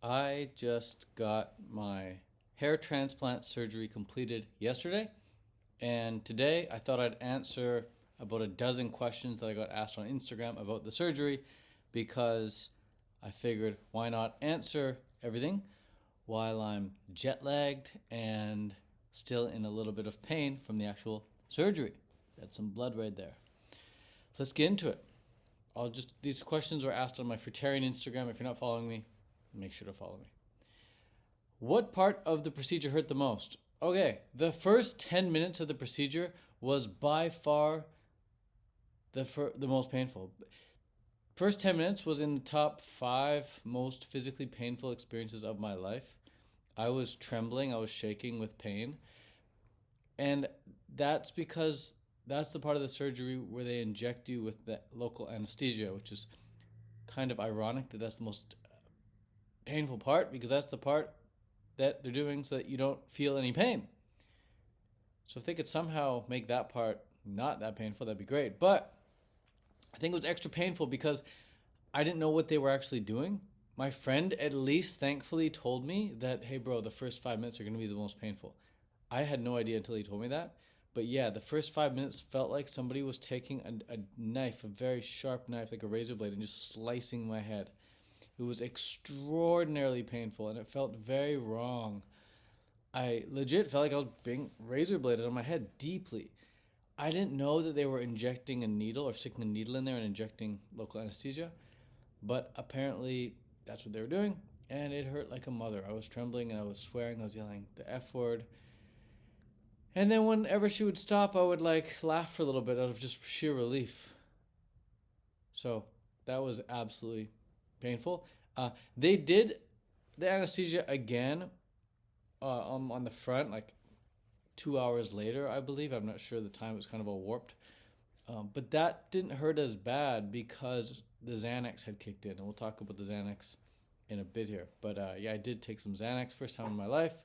I just got my hair transplant surgery completed yesterday, and today I thought I'd answer about a dozen questions that I got asked on Instagram about the surgery because I figured why not answer everything while I'm jet lagged and still in a little bit of pain from the actual surgery. That's some blood right there. Let's get into it. These questions were asked on my Fruitarian Instagram. If you're not following me, make sure to follow me. What part of the procedure hurt the most? Okay, the first 10 minutes of the procedure was by far the most painful. First 10 minutes was in the top 5 most physically painful experiences of my life. I was trembling, I was shaking with pain. And that's because that's the part of the surgery where they inject you with the local anesthesia, which is kind of ironic that that's the most painful part because that's the part that they're doing so that you don't feel any pain. So if they could somehow make that part not that painful, that'd be great. But I think it was extra painful because I didn't know what they were actually doing. My friend at least thankfully told me that, hey bro, the first 5 minutes are going to be the most painful. I had no idea until he told me that. But yeah, the first 5 minutes felt like somebody was taking a knife, a very sharp knife, like a razor blade, and just slicing my head. It was extraordinarily painful and it felt very wrong. I legit felt like I was being razor bladed on my head deeply. I didn't know that they were injecting a needle or sticking a needle in there and injecting local anesthesia, but apparently that's what they were doing, and it hurt like a mother. I was trembling and I was swearing, I was yelling the F word. And then whenever she would stop, I would like laugh for a little bit out of just sheer relief. So that was absolutely painful. They did the anesthesia again on the front, like 2 hours later, I believe. I'm not sure the time, was kind of all warped. But that didn't hurt as bad because the Xanax had kicked in. And we'll talk about the Xanax in a bit here. But yeah, I did take some Xanax first time in my life.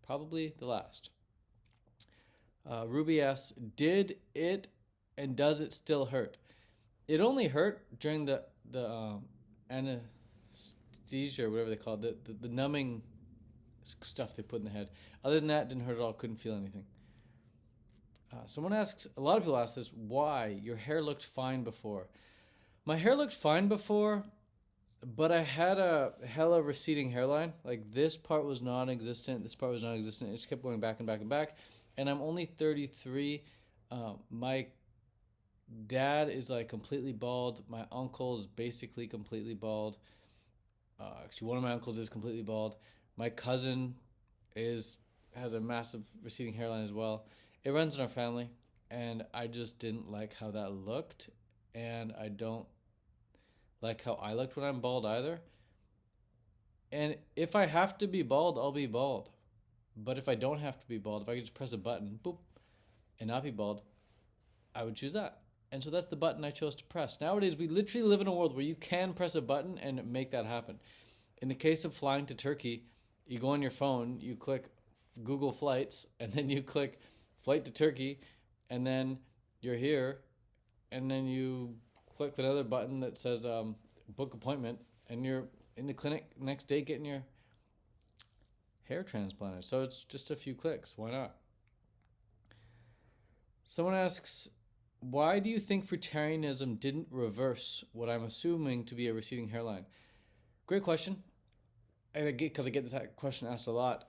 Probably the last. Ruby asks, did it and does it still hurt? It only hurt during the anesthesia or whatever they call it, the numbing stuff they put in the head. Other than that, didn't hurt at all. Couldn't feel anything. Someone asks, a lot of people ask this, why? Your hair looked fine before. My hair looked fine before, but I had a hella receding hairline. Like this part was non-existent, this part was non-existent. It just kept going back and back and back. And I'm only 33. My dad is like completely bald. My uncle is basically completely bald. Actually, one of my uncles is completely bald. My cousin has a massive receding hairline as well. It runs in our family, and I just didn't like how that looked, and I don't like how I looked when I'm bald either. And if I have to be bald, I'll be bald. But if I don't have to be bald, if I could just press a button, boop, and not be bald, I would choose that. And so that's the button I chose to press. Nowadays, we literally live in a world where you can press a button and make that happen. In the case of flying to Turkey, you go on your phone, you click Google Flights, and then you click Flight to Turkey, and then you're here, and then you click another button that says book appointment, and you're in the clinic next day getting your hair transplanted. So it's just a few clicks. Why not? Someone asks, why do you think Fruitarianism didn't reverse what I'm assuming to be a receding hairline? Great question. Because I get this question asked a lot.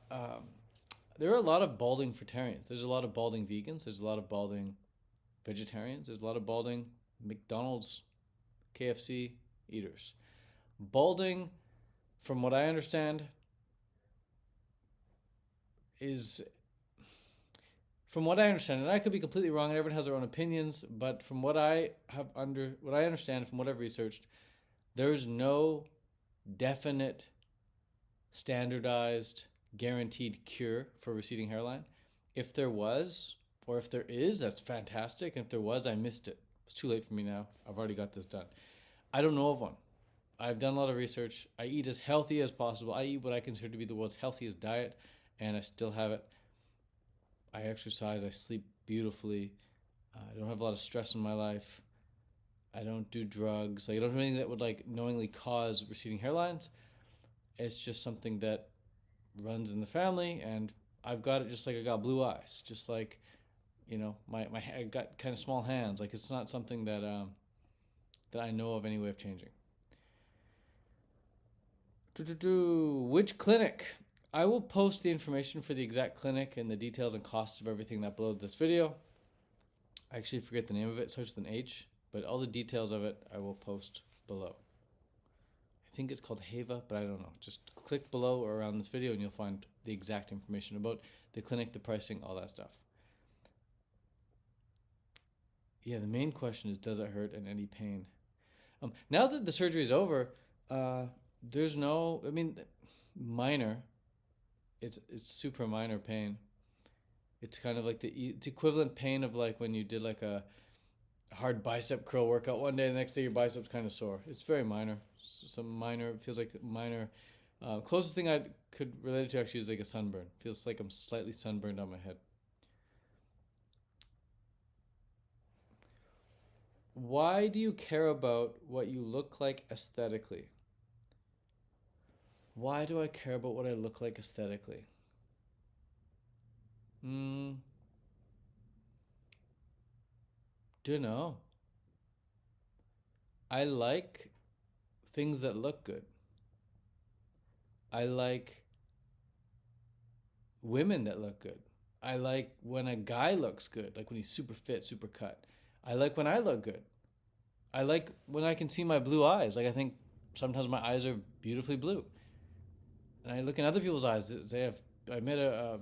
There are a lot of balding Fruitarians. There's a lot of balding vegans. There's a lot of balding vegetarians. There's a lot of balding McDonald's, KFC eaters. Balding, from what I understand, and I could be completely wrong, and everyone has their own opinions, but from what I understand, from what I've researched, there's no definite, standardized, guaranteed cure for receding hairline. If there was, or if there is, that's fantastic. And if there was, I missed it. It's too late for me now. I've already got this done. I don't know of one. I've done a lot of research. I eat as healthy as possible. I eat what I consider to be the world's healthiest diet, and I still have it. I exercise. I sleep beautifully. I don't have a lot of stress in my life. I don't do drugs. Like, I don't do anything that would like knowingly cause receding hairlines. It's just something that runs in the family, and I've got it just like I got blue eyes, just like, I got kind of small hands. Like, it's not something that I know of any way of changing. Which clinic? I will post the information for the exact clinic and the details and costs of everything that below this video. I actually forget the name of it. It starts with an H, but all the details of it I will post below. I think it's called Hava, but I don't know. Just click below or around this video and you'll find the exact information about the clinic, the pricing, all that stuff. Yeah, the main question is, does it hurt and any pain? Now that the surgery is over, there's no, minor. It's super minor pain. It's kind of like it's equivalent pain of like when you did like a hard bicep curl workout one day, the next day your bicep's kind of sore. It's very minor. Some minor, it feels like minor. Closest thing I could relate it to actually is like a sunburn. Feels like I'm slightly sunburned on my head. Why do you care about what you look like aesthetically? Why do I care about what I look like aesthetically? Dunno. I like things that look good. I like women that look good. I like when a guy looks good, like when he's super fit, super cut. I like when I look good. I like when I can see my blue eyes. Like, I think sometimes my eyes are beautifully blue. And I look in other people's eyes. I met a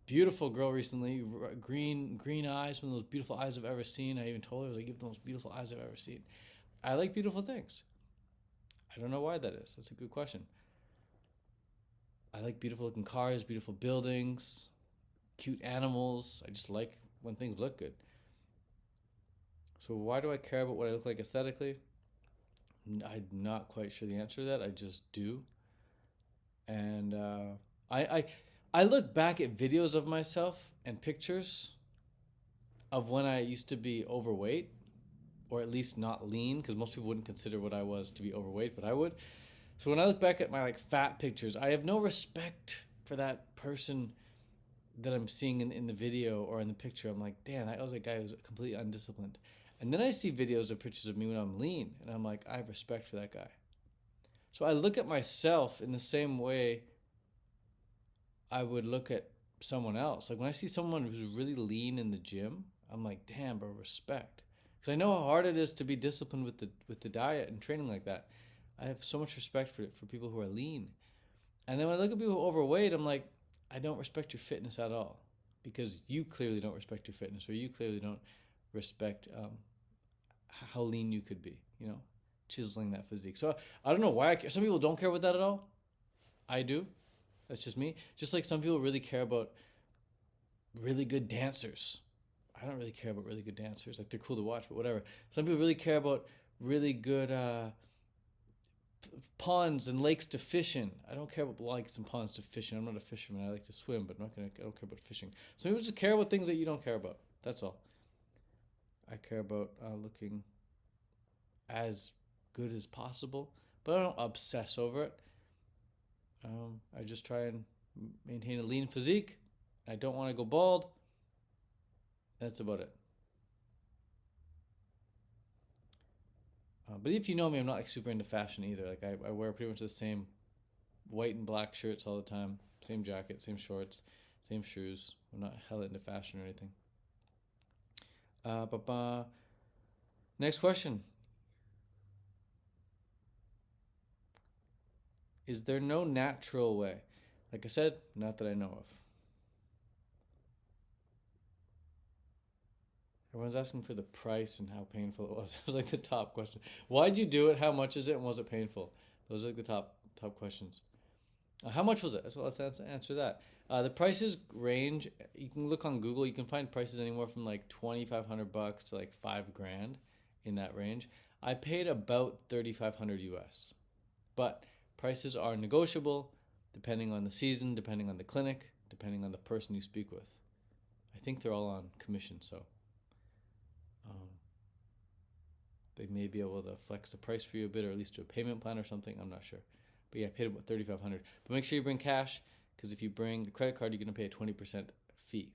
beautiful girl recently, green eyes, one of those beautiful eyes I've ever seen. I even told her, I was like, you have the most beautiful eyes I've ever seen. I like beautiful things. I don't know why that is. That's a good question. I like beautiful looking cars, beautiful buildings, cute animals. I just like when things look good. So why do I care about what I look like aesthetically? I'm not quite sure the answer to that. I just do. And I look back at videos of myself and pictures of when I used to be overweight, or at least not lean, because most people wouldn't consider what I was to be overweight, but I would. So when I look back at my like fat pictures, I have no respect for that person that I'm seeing in the video or in the picture. I'm like, damn, that was a guy who was completely undisciplined. And then I see videos of pictures of me when I'm lean, and I'm like, I have respect for that guy. So I look at myself in the same way I would look at someone else. Like when I see someone who's really lean in the gym, I'm like, damn, bro, respect. Because I know how hard it is to be disciplined with the diet and training like that. I have so much respect for people who are lean. And then when I look at people who are overweight, I'm like, I don't respect your fitness at all. Because you clearly don't respect your fitness, or you clearly don't respect how lean you could be, chiseling that physique. So I don't know why I care. Some people don't care about that at all. I do. That's just me. Just like some people really care about really good dancers. I don't really care about really good dancers. Like, they're cool to watch, but whatever. Some people really care about really good ponds and lakes to fish in. I don't care about lakes and ponds to fish in. I'm not a fisherman. I like to swim, but I don't care about fishing. Some people just care about things that you don't care about. That's all. I care about looking as good as possible, but I don't obsess over it. I just try and maintain a lean physique. I don't want to go bald. That's about it. But if you know me, I'm not like super into fashion either. Like I wear pretty much the same white and black shirts all the time, same jacket, same shorts, same shoes. I'm not hella into fashion or anything. Next question. Is there no natural way? Like I said, not that I know of. Everyone's asking for the price and how painful it was. That was like the top question. Why'd you do it? How much is it? And was it painful? Those are like the top questions. How much was it? So let's answer that. The prices range. You can look on Google. You can find prices anywhere from like $2,500 to like $5,000 in that range. I paid about $3,500 US, but prices are negotiable depending on the season, depending on the clinic, depending on the person you speak with. I think they're all on commission, so they may be able to flex the price for you a bit, or at least do a payment plan or something. I'm not sure. But yeah, I paid about $3,500. But make sure you bring cash, because if you bring a credit card, you're going to pay a 20% fee,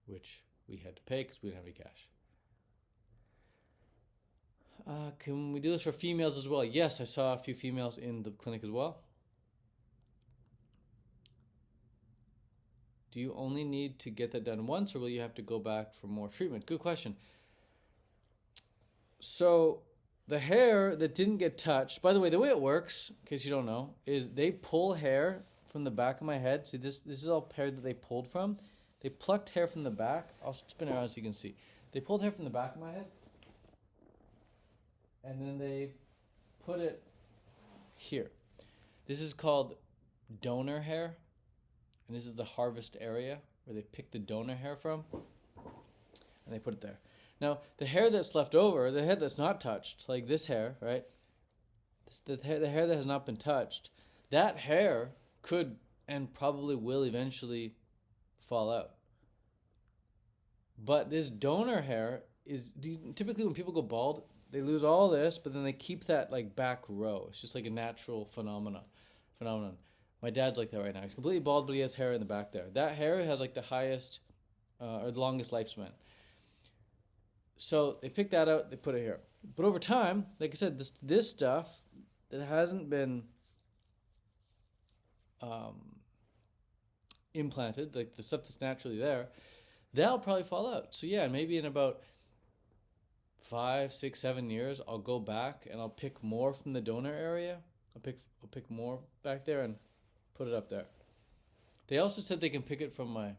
which we had to pay because we didn't have any cash. Can we do this for females as well? Yes, I saw a few females in the clinic as well. Do you only need to get that done once, or will you have to go back for more treatment? Good question. So the hair that didn't get touched, by the way it works, in case you don't know, is they pull hair from the back of my head. See, this is all hair that they pulled from. They plucked hair from the back. I'll spin it around so you can see. They pulled hair from the back of my head, and then they put it here. This is called donor hair, and this is the harvest area where they pick the donor hair from, and they put it there. Now, the hair that's left over, the hair that's not touched, like this hair, right? The hair that has not been touched, that hair could and probably will eventually fall out. But this donor hair is, typically when people go bald, they lose all this, but then they keep that like back row. It's just like a natural phenomenon. My dad's like that right now. He's completely bald, but he has hair in the back there. That hair has like the highest or the longest lifespan. So they pick that out, they put it here. But over time, like I said, this stuff that hasn't been implanted, like the stuff that's naturally there, that'll probably fall out. So yeah, maybe in about 5, 6, 7 years, I'll go back and I'll pick more from the donor area. I'll pick more back there and put it up there. They also said they can pick it from my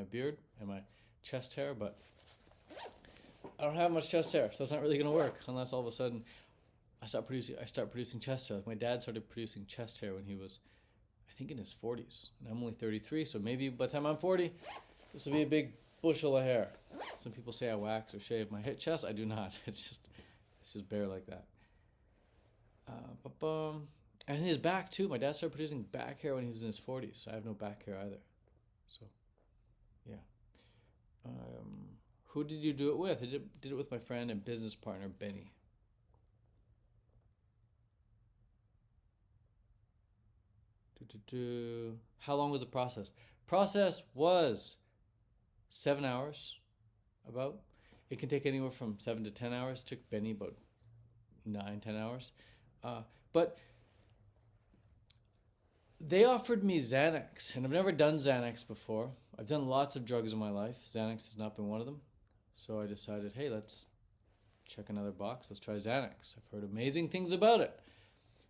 beard and my chest hair, but I don't have much chest hair, so it's not really going to work unless all of a sudden I start producing chest hair. Like my dad started producing chest hair when he was, I think, in his 40s, and I'm only 33, so maybe by the time I'm 40, this will be a big bushel of hair. Some people say I wax or shave my chest. I do not. It's just bare like that. And his back too. My dad started producing back hair when he was in his 40s, so I have no back hair either. So, yeah. Who did you do it with? I did it with my friend and business partner, Benny. How long was the process? Process was 7 hours, about. It can take anywhere from 7 to 10 hours. It took Benny about 9, 10 hours. But they offered me Xanax, and I've never done Xanax before. I've done lots of drugs in my life. Xanax has not been one of them. So I decided, hey, let's check another box. Let's try Xanax. I've heard amazing things about it.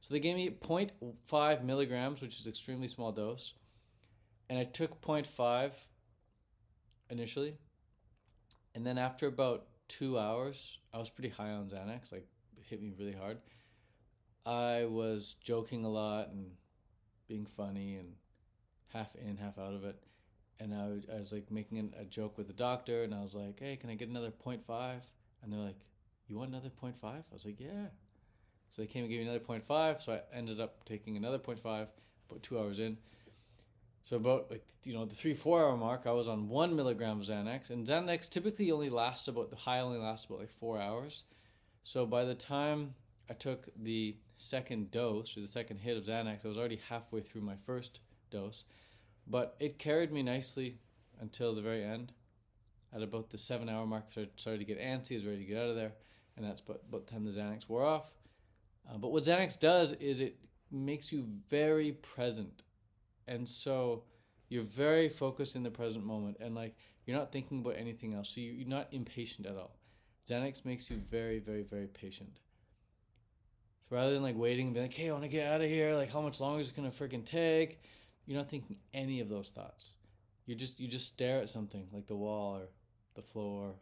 So they gave me 0.5 milligrams, which is an extremely small dose. And I took 0.5 initially. And then after about 2 hours, I was pretty high on Xanax. Like, it hit me really hard. I was joking a lot and being funny and half in, half out of it. And I was like making a joke with the doctor, and I was like, hey, can I get another 0.5? And they're like, you want another 0.5? I was like, yeah. So they came and gave me another 0.5, so I ended up taking another 0.5 about 2 hours in. So about the 3-4 hour mark, I was on 1 milligram of Xanax, and Xanax typically only lasts about 4 hours. So by the time I took the second dose, or the second hit of Xanax, I was already halfway through my first dose. But it carried me nicely until the very end. At about the 7 hour mark, I started to get antsy, I was ready to get out of there, and that's about the time the Xanax wore off. But what Xanax does is it makes you very present. And so you're very focused in the present moment, and like you're not thinking about anything else. So you're not impatient at all. Xanax makes you very, very, very patient. So rather than like waiting and being like, hey, I want to get out of here, like how much longer is it going to freaking take? You're not thinking any of those thoughts. You just stare at something like the wall or the floor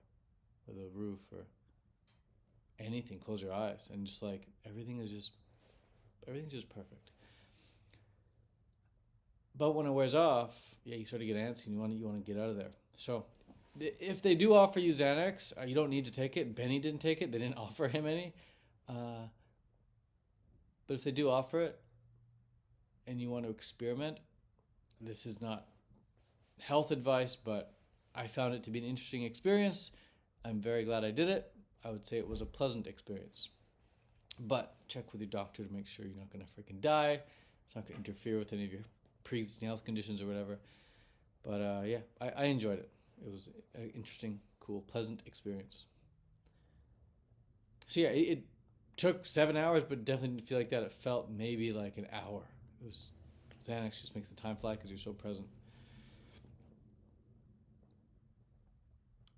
or the roof or anything. Close your eyes and just like everything's just perfect. But when it wears off, you start to get antsy and you want to get out of there. So if they do offer you Xanax, you don't need to take it. Benny didn't take it. They didn't offer him any. But if they do offer it and you want to experiment, this is not health advice, but I found it to be an interesting experience. I'm very glad I did it. I would say it was a pleasant experience. But check with your doctor to make sure you're not going to freaking die. It's not going to interfere with any of your pre-existing health conditions or whatever. But yeah, I enjoyed it. It was an interesting, cool, pleasant experience. So yeah, it took 7 hours, but definitely didn't feel like that. It felt maybe like an hour. It was Xanax just makes the time fly because you're so present.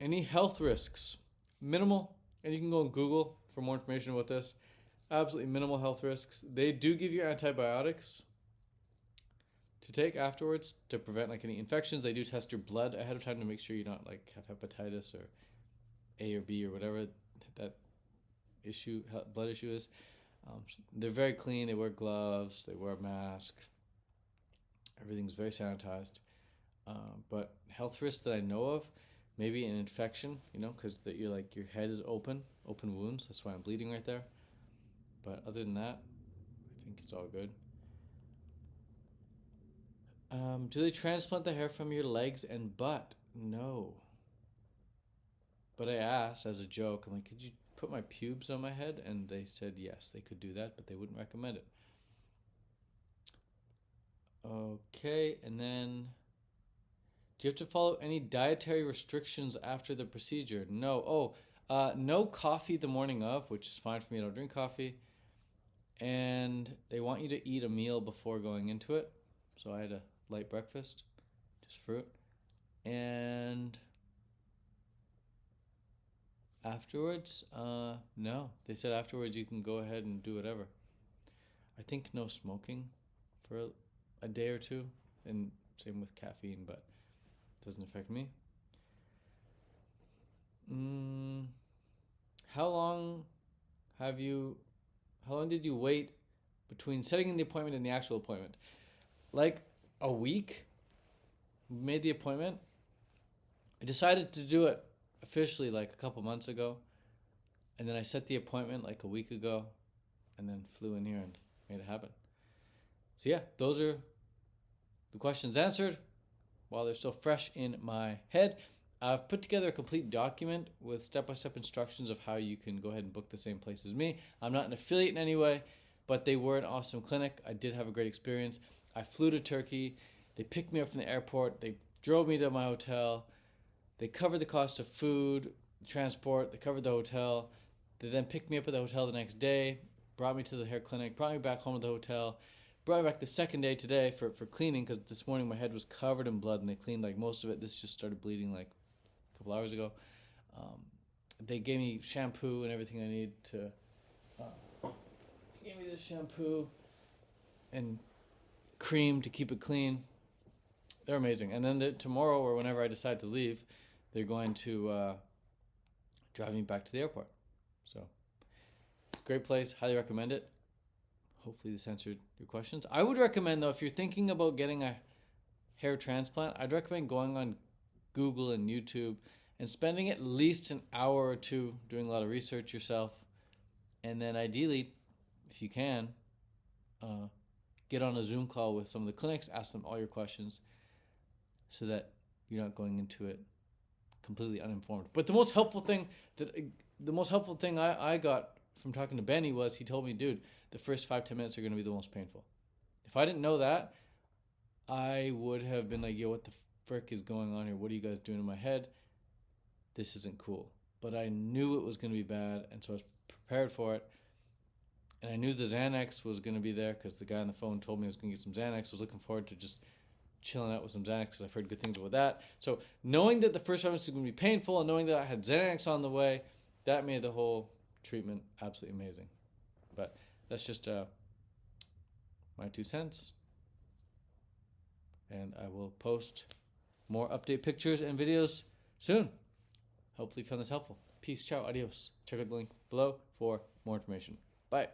Any health risks? Minimal. And you can go on Google for more information about this. Absolutely minimal health risks. They do give you antibiotics to take afterwards to prevent like any infections. They do test your blood ahead of time to make sure you don't like have hepatitis or A or B or whatever that blood issue is. They're very clean. They wear gloves. They wear a mask. Everything's very sanitized. But health risks that I know of, maybe an infection, because your head is open wounds. That's why I'm bleeding right there. But other than that, I think it's all good. Do they transplant the hair from your legs and butt? No. But I asked as a joke, I'm like, could you put my pubes on my head? And they said yes, they could do that, but they wouldn't recommend it. Okay, and then, do you have to follow any dietary restrictions after the procedure? No. No coffee the morning of, which is fine for me. I don't drink coffee. And they want you to eat a meal before going into it. So I had a light breakfast, just fruit. And afterwards, no. They said afterwards you can go ahead and do whatever. I think no smoking for a day or two. And same with caffeine, but it doesn't affect me. How long did you wait between setting the appointment and the actual appointment? Like a week. We made the appointment. I decided to do it officially like a couple months ago. And then I set the appointment like a week ago and then flew in here and made it happen. So yeah, those are the questions answered while they're still fresh in my head. I've put together a complete document with step-by-step instructions of how you can go ahead and book the same place as me. I'm not an affiliate in any way, but they were an awesome clinic. I did have a great experience. I flew to Turkey. They picked me up from the airport. They drove me to my hotel. They covered the cost of food, transport. They covered the hotel. They then picked me up at the hotel the next day, brought me to the hair clinic, brought me back home to the hotel, brought me back the second day today for cleaning because this morning my head was covered in blood and they cleaned like most of it. This just started bleeding like couple hours ago. They gave me shampoo and everything I need to. They gave me this shampoo and cream to keep it clean. They're amazing. And then tomorrow or whenever I decide to leave, they're going to drive me back to the airport. So, great place. Highly recommend it. Hopefully this answered your questions. I would recommend, though, if you're thinking about getting a hair transplant, I'd recommend going on Google and YouTube and spending at least an hour or two doing a lot of research yourself. And then ideally, if you can, get on a Zoom call with some of the clinics, ask them all your questions so that you're not going into it completely uninformed. But the most helpful thing I got from talking to Benny was he told me, dude, the first 5-10 minutes are going to be the most painful. If I didn't know that, I would have been like, yo, what the frick is going on here? What are you guys doing in my head? This isn't cool. But I knew it was going to be bad, and so I was prepared for it. And I knew the Xanax was going to be there because the guy on the phone told me I was going to get some Xanax. I was looking forward to just chilling out with some Xanax because I've heard good things about that. So knowing that the first 5 minutes was going to be painful and knowing that I had Xanax on the way, that made the whole treatment absolutely amazing. But that's just my 2 cents. And I will post more update pictures and videos soon. Hopefully you found this helpful. Peace, ciao, adios. Check out the link below for more information. Bye.